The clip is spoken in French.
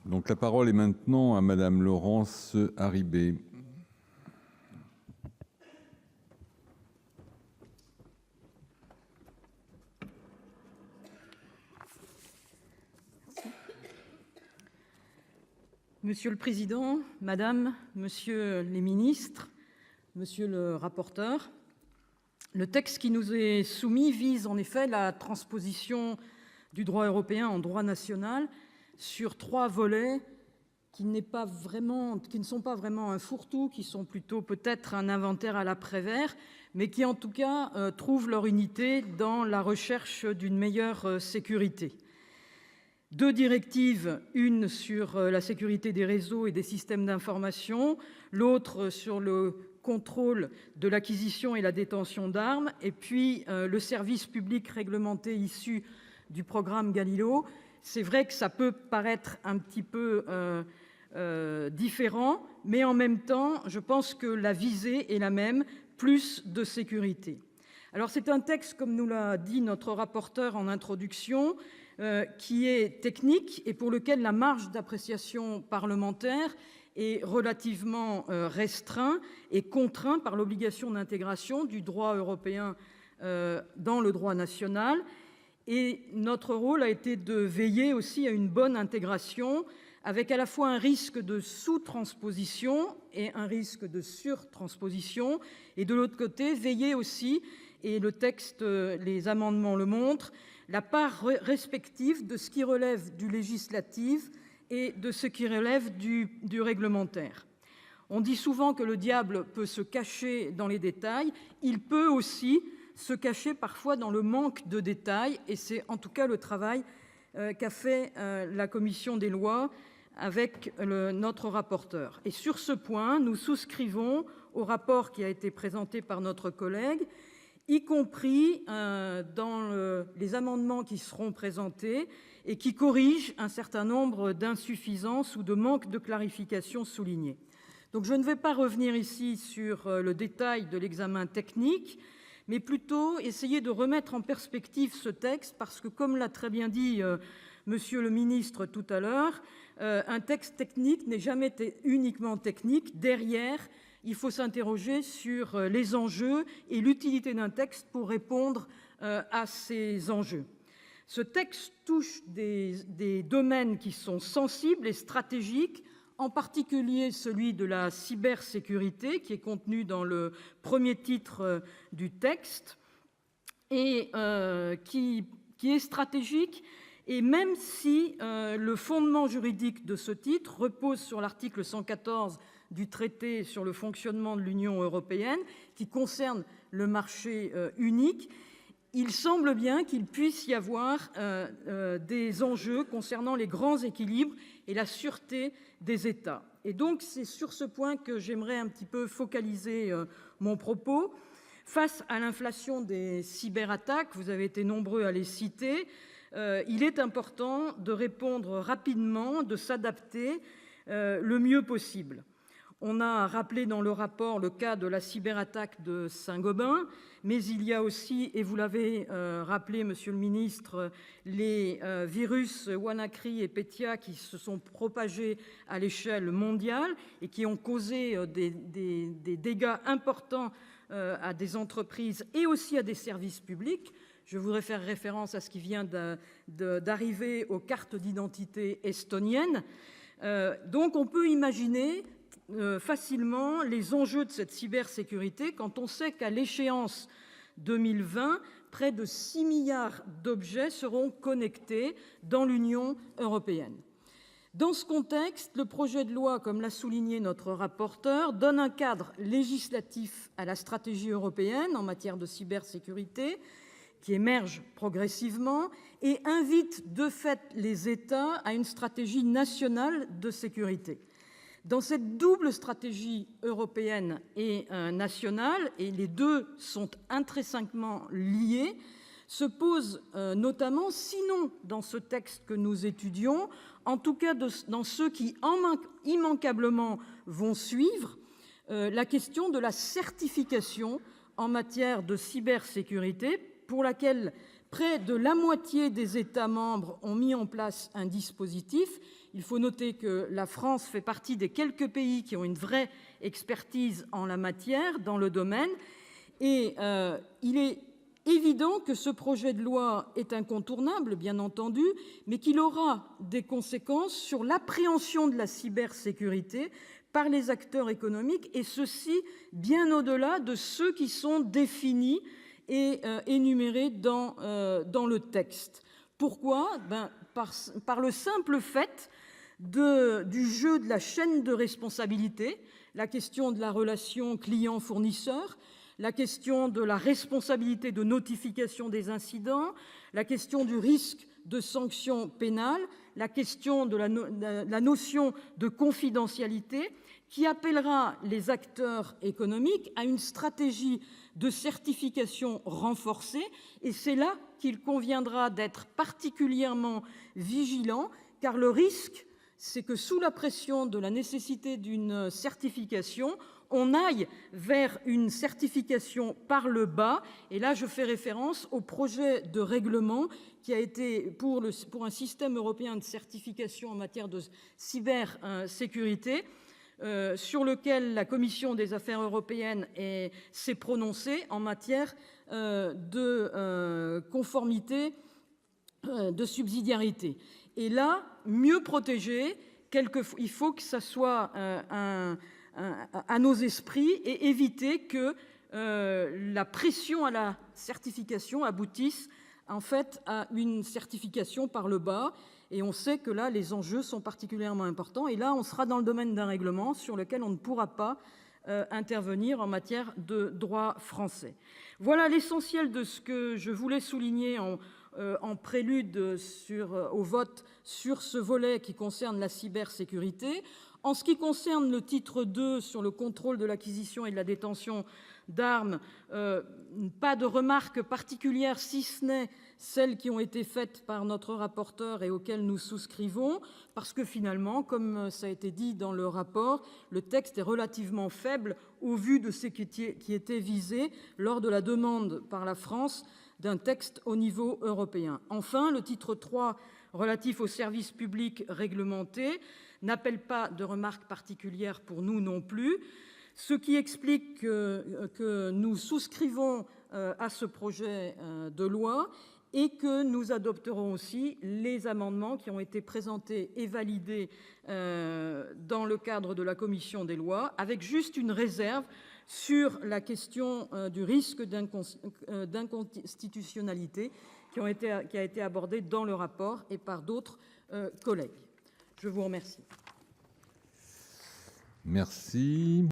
Donc la parole est maintenant à Madame Laurence Harribey. Monsieur le Président, Madame, Monsieur les ministres, Monsieur le rapporteur, le texte qui nous est soumis vise en effet la transposition du droit européen en droit national sur 3 volets qui ne sont pas vraiment un fourre-tout, qui sont plutôt peut-être un inventaire à la Prévert, mais qui en tout cas trouvent leur unité dans la recherche d'une meilleure sécurité. 2 directives, une sur la sécurité des réseaux et des systèmes d'information, l'autre sur le contrôle de l'acquisition et la détention d'armes, et puis le service public réglementé issu du programme Galileo. C'est vrai que ça peut paraître un petit peu différent, mais en même temps, je pense que la visée est la même, plus de sécurité. Alors c'est un texte, comme nous l'a dit notre rapporteur en introduction, qui est technique et pour lequel la marge d'appréciation parlementaire est relativement restreinte et contraint par l'obligation d'intégration du droit européen dans le droit national. Et notre rôle a été de veiller aussi à une bonne intégration, avec à la fois un risque de sous-transposition et un risque de sur-transposition, et de l'autre côté, veiller aussi, et le texte, les amendements le montrent, la part respective de ce qui relève du législatif et de ce qui relève du réglementaire. On dit souvent que le diable peut se cacher dans les détails, il peut aussi se cacher parfois dans le manque de détails, et c'est en tout cas le travail qu'a fait la commission des lois avec notre rapporteur. Et sur ce point, nous souscrivons au rapport qui a été présenté par notre collègue, y compris dans les amendements qui seront présentés et qui corrigent un certain nombre d'insuffisances ou de manques de clarification soulignés. Donc je ne vais pas revenir ici sur le détail de l'examen technique, mais plutôt essayer de remettre en perspective ce texte, parce que, comme l'a très bien dit Monsieur le ministre tout à l'heure, un texte technique n'est jamais uniquement technique. Derrière, il faut s'interroger sur les enjeux et l'utilité d'un texte pour répondre à ces enjeux. Ce texte touche des domaines qui sont sensibles et stratégiques, en particulier celui de la cybersécurité, qui est contenu dans le premier titre du texte, et qui est stratégique. Et même si le fondement juridique de ce titre repose sur l'article 114 du traité sur le fonctionnement de l'Union européenne, qui concerne le marché unique, il semble bien qu'il puisse y avoir des enjeux concernant les grands équilibres et la sûreté des États. Et donc, c'est sur ce point que j'aimerais un petit peu focaliser mon propos. Face à l'inflation des cyberattaques, vous avez été nombreux à les citer, il est important de répondre rapidement, de s'adapter le mieux possible. On a rappelé dans le rapport le cas de la cyberattaque de Saint-Gobain, mais il y a aussi, et vous l'avez rappelé, Monsieur le ministre, les virus WannaCry et Petya qui se sont propagés à l'échelle mondiale et qui ont causé des dégâts importants à des entreprises et aussi à des services publics. Je voudrais faire référence à ce qui vient d'arriver aux cartes d'identité estoniennes. Donc on peut imaginer facilement les enjeux de cette cybersécurité quand on sait qu'à l'échéance 2020, près de 6 milliards d'objets seront connectés dans l'Union européenne. Dans ce contexte, le projet de loi, comme l'a souligné notre rapporteur, donne un cadre législatif à la stratégie européenne en matière de cybersécurité qui émerge progressivement et invite de fait les États à une stratégie nationale de sécurité. Dans cette double stratégie européenne et nationale, et les deux sont intrinsèquement liés, se pose notamment, sinon dans ce texte que nous étudions, en tout cas dans ceux qui immanquablement vont suivre, la question de la certification en matière de cybersécurité, pour laquelle près de la moitié des États membres ont mis en place un dispositif Il faut noter que la France fait partie des quelques pays qui ont une vraie expertise en la matière, dans le domaine. Et il est évident que ce projet de loi est incontournable, bien entendu, mais qu'il aura des conséquences sur l'appréhension de la cybersécurité par les acteurs économiques, et ceci bien au-delà de ceux qui sont définis et énumérés dans le texte. Pourquoi ? Par le simple fait du jeu de la chaîne de responsabilité, la question de la relation client-fournisseur, la question de la responsabilité de notification des incidents, la question du risque de sanctions pénales, la question de la notion de confidentialité, qui appellera les acteurs économiques à une stratégie de certification renforcée. Et c'est là qu'il conviendra d'être particulièrement vigilant, car le risque, c'est que sous la pression de la nécessité d'une certification, on aille vers une certification par le bas. Et là, je fais référence au projet de règlement qui a été pour un système européen de certification en matière de cybersécurité, sur lequel la Commission des affaires européennes s'est prononcée en matière de conformité, de subsidiarité. Et là, mieux protéger, il faut que ça soit à nos esprits, et éviter que la pression à la certification aboutisse en fait à une certification par le bas. Et on sait que là, les enjeux sont particulièrement importants. Et là, on sera dans le domaine d'un règlement sur lequel on ne pourra pas intervenir en matière de droit français. Voilà l'essentiel de ce que je voulais souligner en prélude au vote sur ce volet qui concerne la cybersécurité. En ce qui concerne le titre 2 sur le contrôle de l'acquisition et de la détention d'armes, pas de remarques particulières, si ce n'est celles qui ont été faites par notre rapporteur et auxquelles nous souscrivons, parce que finalement, comme ça a été dit dans le rapport, le texte est relativement faible au vu de ce qui était visé lors de la demande par la France d'un texte au niveau européen. Enfin, le titre 3 relatif aux services publics réglementés n'appelle pas de remarques particulières pour nous non plus, ce qui explique que nous souscrivons à ce projet de loi et que nous adopterons aussi les amendements qui ont été présentés et validés dans le cadre de la commission des lois, avec juste une réserve sur la question du risque d'inconstitutionnalité qui a été abordée dans le rapport et par d'autres collègues. Je vous remercie. Merci.